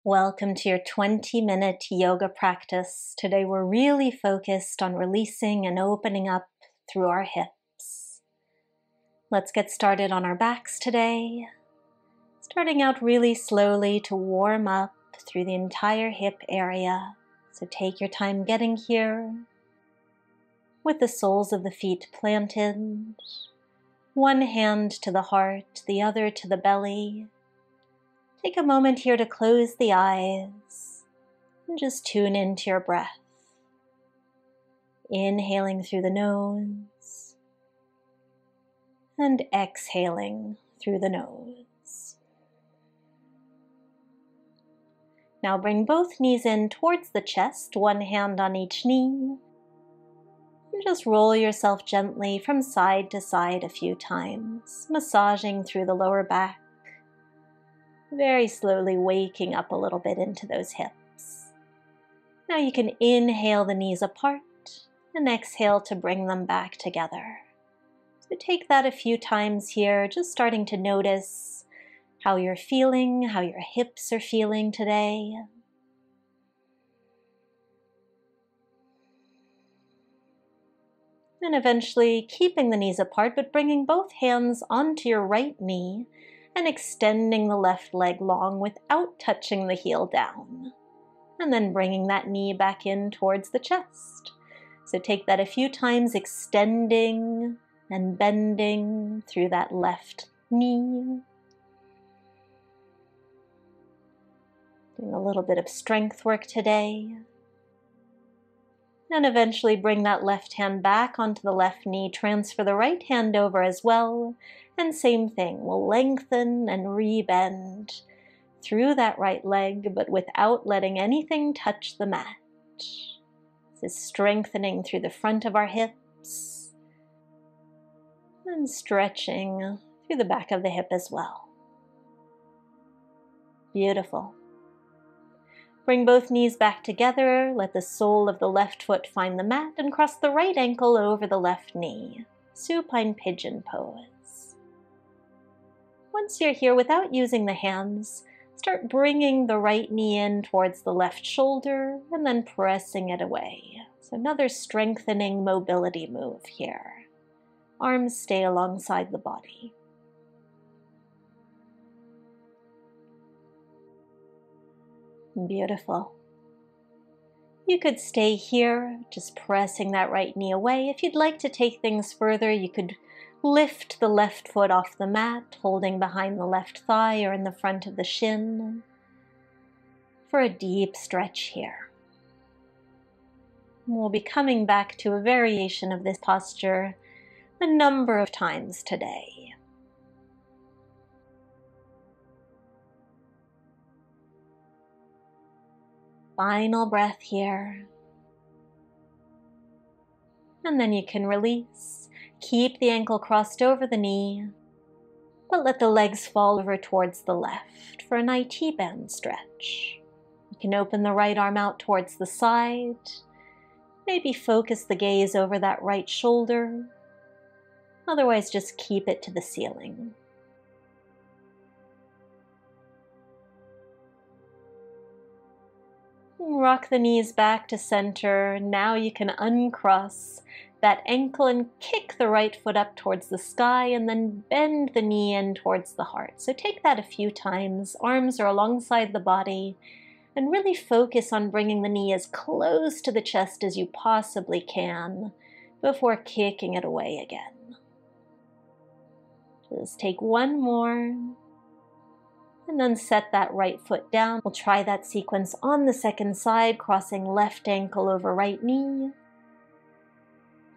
Welcome to your 20-minute yoga practice. Today we're really focused on releasing and opening up through our hips. Let's get started on our backs today. Starting out really slowly to warm up through the entire hip area. So take your time getting here with the soles of the feet planted. One hand to the heart, the other to the belly. Take a moment here to close the eyes and just tune into your breath. Inhaling through the nose and exhaling through the nose. Now bring both knees in towards the chest, one hand on each knee. And just roll yourself gently from side to side a few times, massaging through the lower back. Very slowly waking up a little bit into those hips. Now you can inhale the knees apart and exhale to bring them back together. So take that a few times here, just starting to notice how you're feeling, how your hips are feeling today. And eventually keeping the knees apart, but bringing both hands onto your right knee and extending the left leg long without touching the heel down. And then bringing that knee back in towards the chest. So take that a few times, extending and bending through that left knee. Doing a little bit of strength work today. And eventually bring that left hand back onto the left knee, transfer the right hand over as well, and same thing, we'll lengthen and rebend through that right leg, but without letting anything touch the mat. This is strengthening through the front of our hips, and stretching through the back of the hip as well. Beautiful. Bring both knees back together, let the sole of the left foot find the mat, and cross the right ankle over the left knee. Supine pigeon pose. Once you're here, without using the hands, start bringing the right knee in towards the left shoulder, and then pressing it away. So another strengthening mobility move here. Arms stay alongside the body. Beautiful. You could stay here, just pressing that right knee away. If you'd like to take things further, you could lift the left foot off the mat, holding behind the left thigh or in the front of the shin for a deep stretch here. We'll be coming back to a variation of this posture a number of times today. Final breath here. And then you can release. Keep the ankle crossed over the knee, but let the legs fall over towards the left for an IT band stretch. You can open the right arm out towards the side. Maybe focus the gaze over that right shoulder. Otherwise, just keep it to the ceiling. Rock the knees back to center. Now you can uncross that ankle and kick the right foot up towards the sky, and then bend the knee in towards the heart. So take that a few times. Arms are alongside the body, and really focus on bringing the knee as close to the chest as you possibly can before kicking it away again. Just take one more. And then set that right foot down. We'll try that sequence on the second side, crossing left ankle over right knee.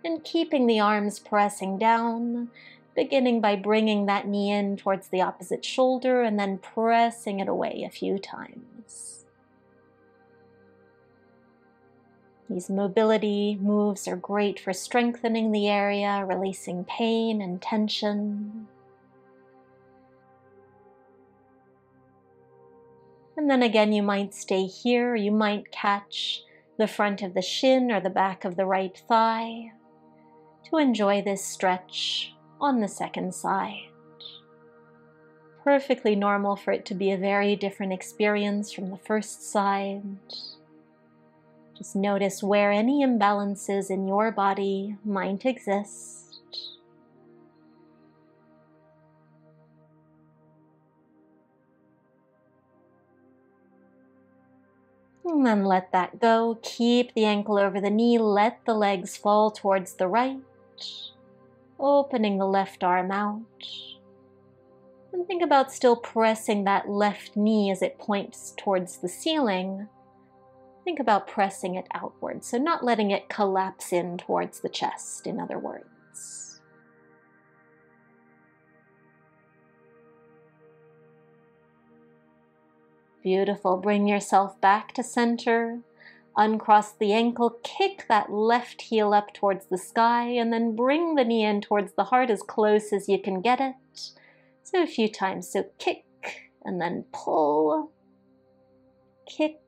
And keeping the arms pressing down, beginning by bringing that knee in towards the opposite shoulder and then pressing it away a few times. These mobility moves are great for strengthening the area, releasing pain and tension. And then again, you might stay here, or you might catch the front of the shin or the back of the right thigh to enjoy this stretch on the second side. Perfectly normal for it to be a very different experience from the first side. Just notice where any imbalances in your body might exist. And then let that go. Keep the ankle over the knee. Let the legs fall towards the right. Opening the left arm out. And think about still pressing that left knee as it points towards the ceiling. Think about pressing it outward, so not letting it collapse in towards the chest, in other words. Beautiful. Bring yourself back to center. Uncross the ankle, kick that left heel up towards the sky, and then bring the knee in towards the heart as close as you can get it. So a few times. So kick, and then pull, kick,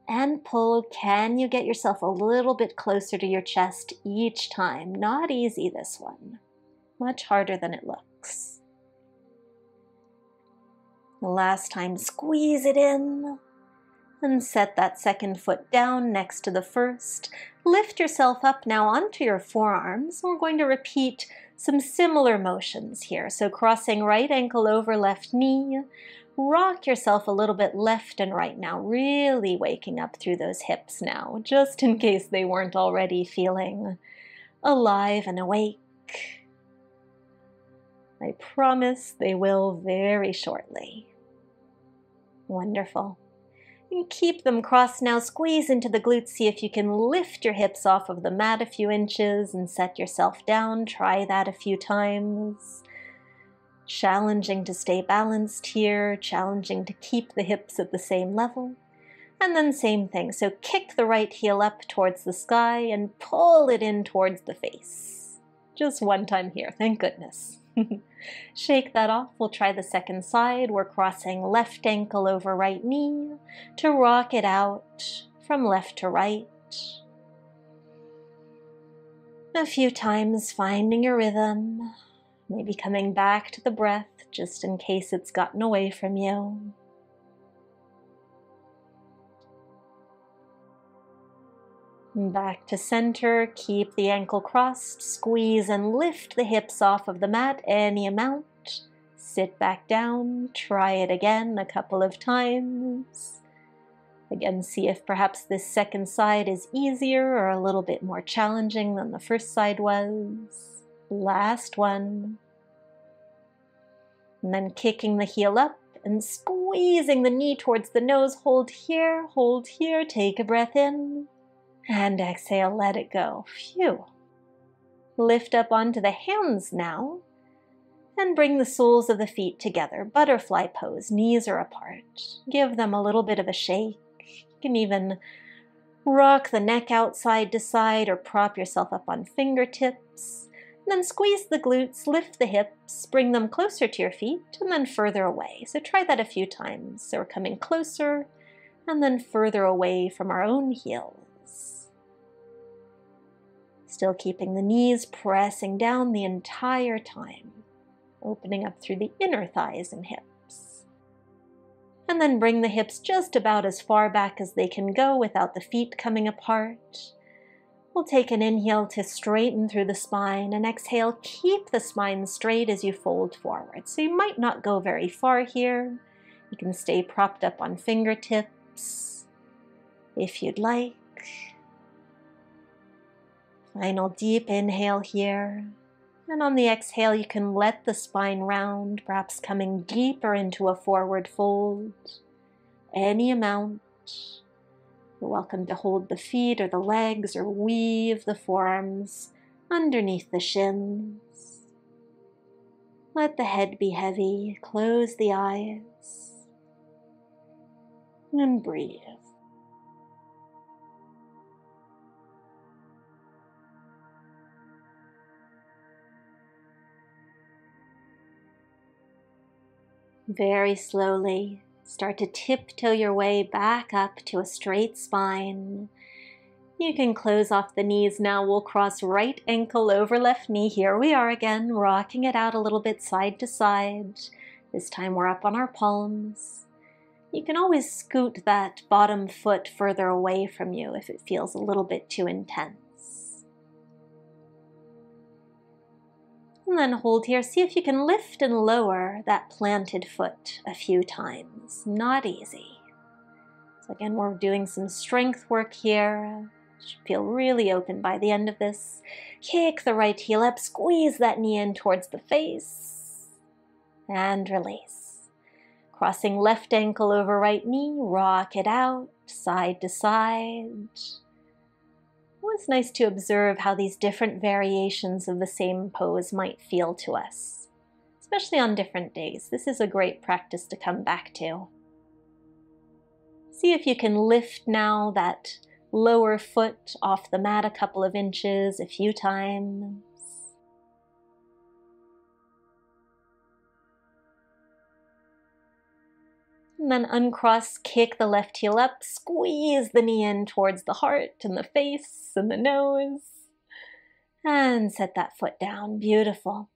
and pull. Can you get yourself a little bit closer to your chest each time? Not easy, this one. Much harder than it looks. The last time, squeeze it in. And set that second foot down next to the first. Lift yourself up now onto your forearms. We're going to repeat some similar motions here. So crossing right ankle over left knee. Rock yourself a little bit left and right now, really waking up through those hips now, just in case they weren't already feeling alive and awake. I promise they will very shortly. Wonderful. And keep them crossed now. Squeeze into the glutes. See if you can lift your hips off of the mat a few inches and set yourself down. Try that a few times. Challenging to stay balanced here. Challenging to keep the hips at the same level. And then same thing. So kick the right heel up towards the sky and pull it in towards the face. Just one time here. Thank goodness. Shake that off. We'll try the second side. We're crossing left ankle over right knee to rock it out from left to right. A few times, finding your rhythm, maybe coming back to the breath just in case it's gotten away from you. Back to center, keep the ankle crossed, squeeze and lift the hips off of the mat any amount. Sit back down, try it again a couple of times. Again, see if perhaps this second side is easier or a little bit more challenging than the first side was. Last one. And then kicking the heel up and squeezing the knee towards the nose. Hold here, take a breath in. And exhale, let it go. Phew. Lift up onto the hands now. And bring the soles of the feet together. Butterfly pose, knees are apart. Give them a little bit of a shake. You can even rock the neck out side to side or prop yourself up on fingertips. And then squeeze the glutes, lift the hips, bring them closer to your feet, and then further away. So try that a few times. So we're coming closer and then further away from our own heels. Still keeping the knees pressing down the entire time, opening up through the inner thighs and hips. And then bring the hips just about as far back as they can go without the feet coming apart. We'll take an inhale to straighten through the spine, and exhale, keep the spine straight as you fold forward. So you might not go very far here. You can stay propped up on fingertips if you'd like. Final deep inhale here. And on the exhale, you can let the spine round, perhaps coming deeper into a forward fold. Any amount. You're welcome to hold the feet or the legs or weave the forearms underneath the shins. Let the head be heavy. Close the eyes. And breathe. Very slowly, start to tiptoe your way back up to a straight spine. You can close off the knees now. We'll cross right ankle over left knee. Here we are again, rocking it out a little bit side to side. This time we're up on our palms. You can always scoot that bottom foot further away from you if it feels a little bit too intense. And then hold here. See if you can lift and lower that planted foot a few times. Not easy. So again, we're doing some strength work here. Should feel really open by the end of this. Kick the right heel up, squeeze that knee in towards the face, and release. Crossing left ankle over right knee, rock it out, side to side. Well, it's nice to observe how these different variations of the same pose might feel to us, especially on different days. This is a great practice to come back to. See if you can lift now that lower foot off the mat a couple of inches, a few times. And then uncross, kick the left heel up, squeeze the knee in towards the heart and the face and the nose. And set that foot down. Beautiful.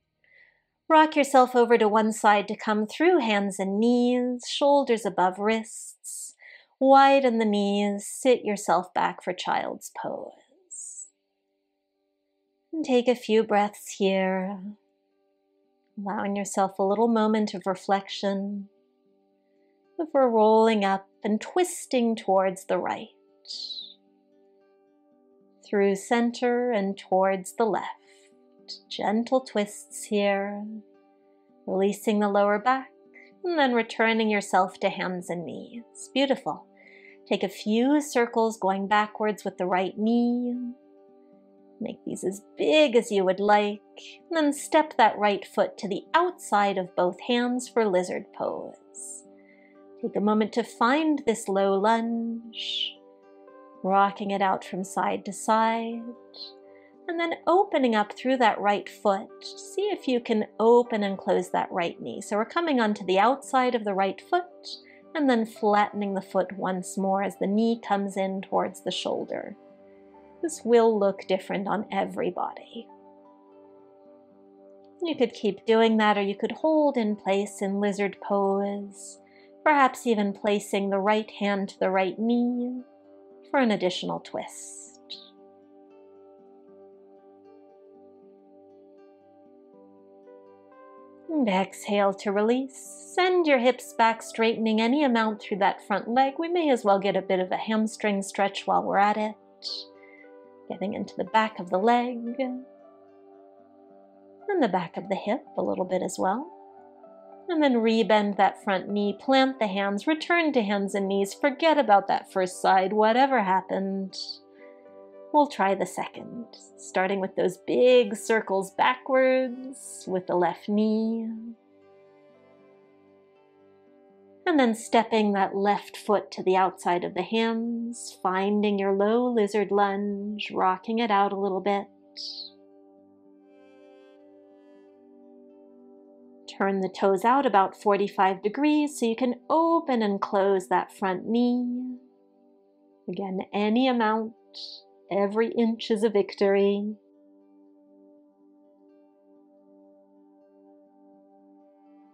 Rock yourself over to one side to come through, hands and knees, shoulders above wrists. Widen the knees, sit yourself back for child's pose. And take a few breaths here, allowing yourself a little moment of reflection before rolling up and twisting towards the right, through center and towards the left. Gentle twists here, releasing the lower back, and then returning yourself to hands and knees. Beautiful. Take a few circles going backwards with the right knee. Make these as big as you would like. And then step that right foot to the outside of both hands for lizard pose. Take a moment to find this low lunge, rocking it out from side to side. And then opening up through that right foot. See if you can open and close that right knee. So we're coming onto the outside of the right foot and then flattening the foot once more as the knee comes in towards the shoulder. This will look different on everybody. You could keep doing that, or you could hold in place in lizard pose, perhaps even placing the right hand to the right knee for an additional twist. And exhale to release. Send your hips back, straightening any amount through that front leg. We may as well get a bit of a hamstring stretch while we're at it. Getting into the back of the leg. And the back of the hip a little bit as well. And then rebend that front knee, plant the hands, return to hands and knees. Forget about that first side, whatever happened. We'll try the second, starting with those big circles backwards with the left knee. And then stepping that left foot to the outside of the hands, finding your low lizard lunge, rocking it out a little bit. Turn the toes out about 45 degrees so you can open and close that front knee. Again, any amount. Every inch is a victory.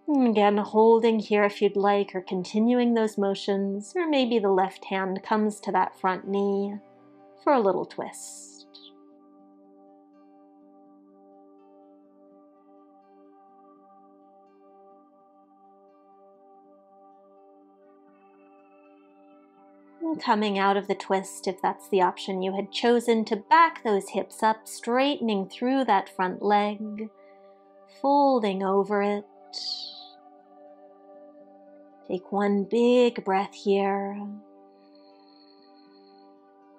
Again, holding here if you'd like, or continuing those motions, or maybe the left hand comes to that front knee for a little twist. Coming out of the twist, if that's the option you had chosen, to back those hips up, straightening through that front leg, folding over it. Take one big breath here.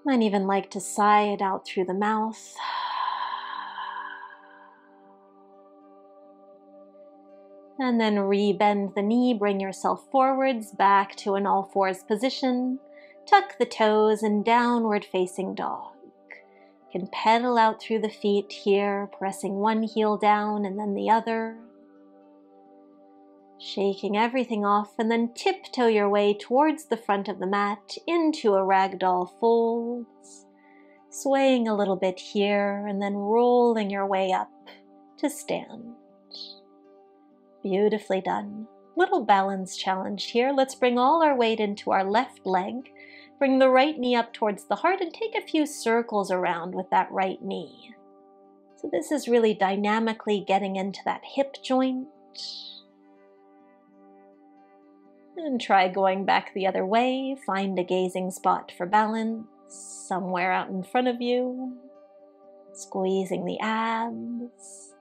Might even like to sigh it out through the mouth. And then rebend the knee, bring yourself forwards, back to an all fours position. Tuck the toes and downward facing dog. You can pedal out through the feet here, pressing one heel down and then the other. Shaking everything off, and then tiptoe your way towards the front of the mat into a ragdoll fold. Swaying a little bit here and then rolling your way up to stand. Beautifully done. little balance challenge here. Let's bring all our weight into our left leg. Bring the right knee up towards the heart and take a few circles around with that right knee. So this is really dynamically getting into that hip joint. And try going back the other way. Find a gazing spot for balance, somewhere out in front of you. Squeezing the abs.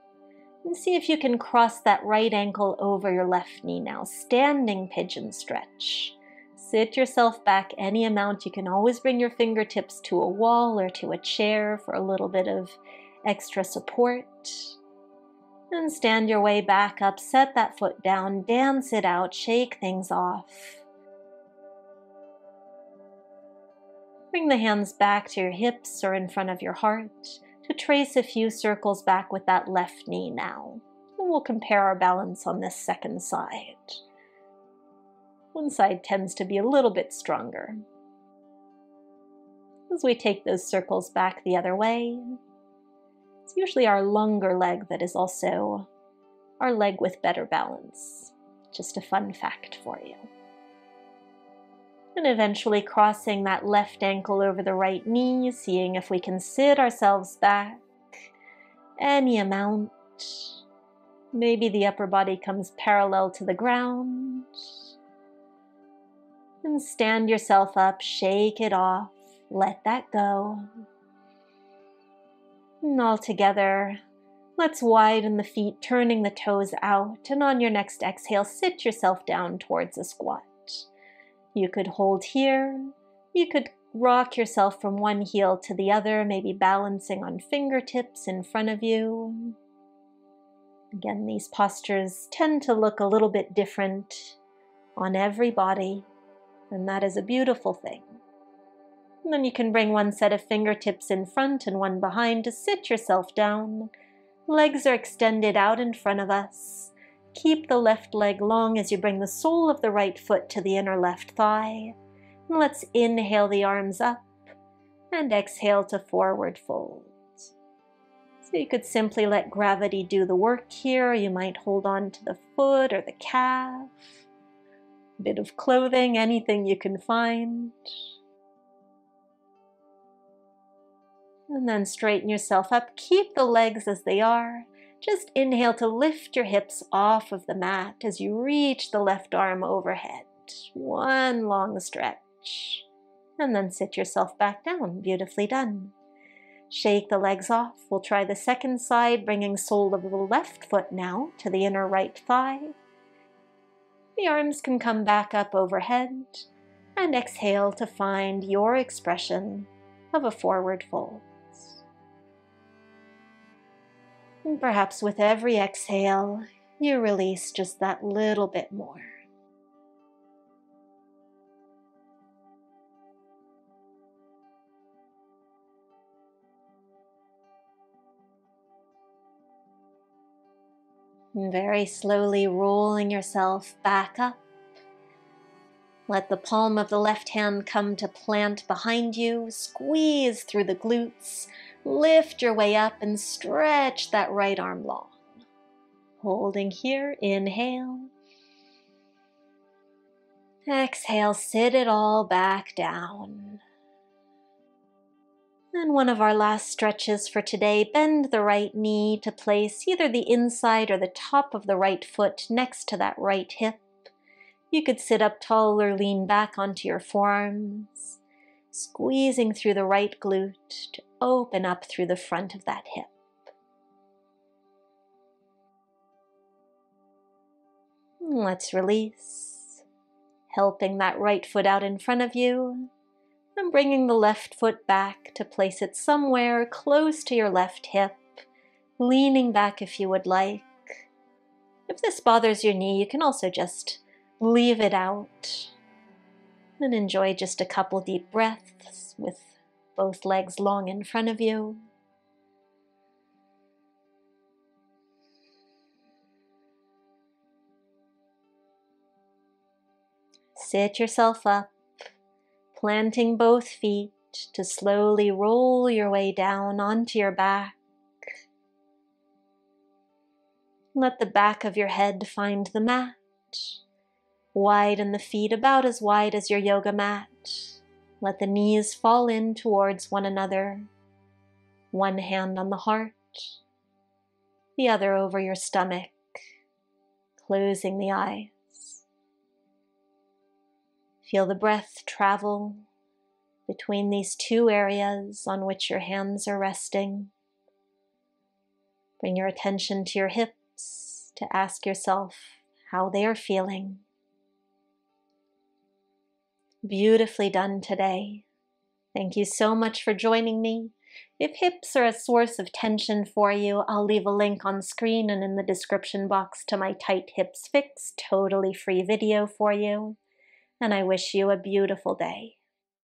And see if you can cross that right ankle over your left knee now. Standing pigeon stretch. Sit yourself back any amount. You can always bring your fingertips to a wall or to a chair for a little bit of extra support. And stand your way back up. Set that foot down. Dance it out. Shake things off. Bring the hands back to your hips or in front of your heart to trace a few circles back with that left knee now. And we'll compare our balance on this second side. One side tends to be a little bit stronger. As we take those circles back the other way, it's usually our longer leg that is also our leg with better balance. Just a fun fact for you. And eventually crossing that left ankle over the right knee, seeing if we can sit ourselves back any amount. Maybe the upper body comes parallel to the ground. And stand yourself up, shake it off, let that go. And all together, let's widen the feet, turning the toes out. And on your next exhale, sit yourself down towards a squat. You could hold here. You could rock yourself from one heel to the other, maybe balancing on fingertips in front of you. Again, these postures tend to look a little bit different on every body, and that is a beautiful thing. And then you can bring one set of fingertips in front and one behind to sit yourself down. Legs are extended out in front of us. Keep the left leg long as you bring the sole of the right foot to the inner left thigh. And let's inhale the arms up and exhale to forward fold. So you could simply let gravity do the work here. You might hold on to the foot or the calf. A bit of clothing, anything you can find. And then straighten yourself up. Keep the legs as they are. Just inhale to lift your hips off of the mat as you reach the left arm overhead. One long stretch. And then sit yourself back down. Beautifully done. Shake the legs off. We'll try the second side, bringing sole of the left foot now to the inner right thigh. The arms can come back up overhead. And exhale to find your expression of a forward fold. And perhaps with every exhale, you release just that little bit more. And very slowly rolling yourself back up. Let the palm of the left hand come to plant behind you. Squeeze through the glutes. Lift your way up and stretch that right arm long. Holding here, inhale. Exhale, sit it all back down. And one of our last stretches for today, bend the right knee to place either the inside or the top of the right foot next to that right hip. You could sit up tall or lean back onto your forearms, squeezing through the right glute to open up through the front of that hip. Let's release, helping that right foot out in front of you and bringing the left foot back to place it somewhere close to your left hip, leaning back if you would like. If this bothers your knee, you can also just leave it out and enjoy just a couple deep breaths with both legs long in front of you. Sit yourself up, planting both feet to slowly roll your way down onto your back. Let the back of your head find the mat. Widen the feet about as wide as your yoga mat. Let the knees fall in towards one another. One hand on the heart, the other over your stomach, closing the eyes. Feel the breath travel between these two areas on which your hands are resting. Bring your attention to your hips to ask yourself how they are feeling. Beautifully done today. Thank you so much for joining me. If hips are a source of tension for you, I'll leave a link on screen and in the description box to my Tight Hips Fix totally free video for you. And I wish you a beautiful day.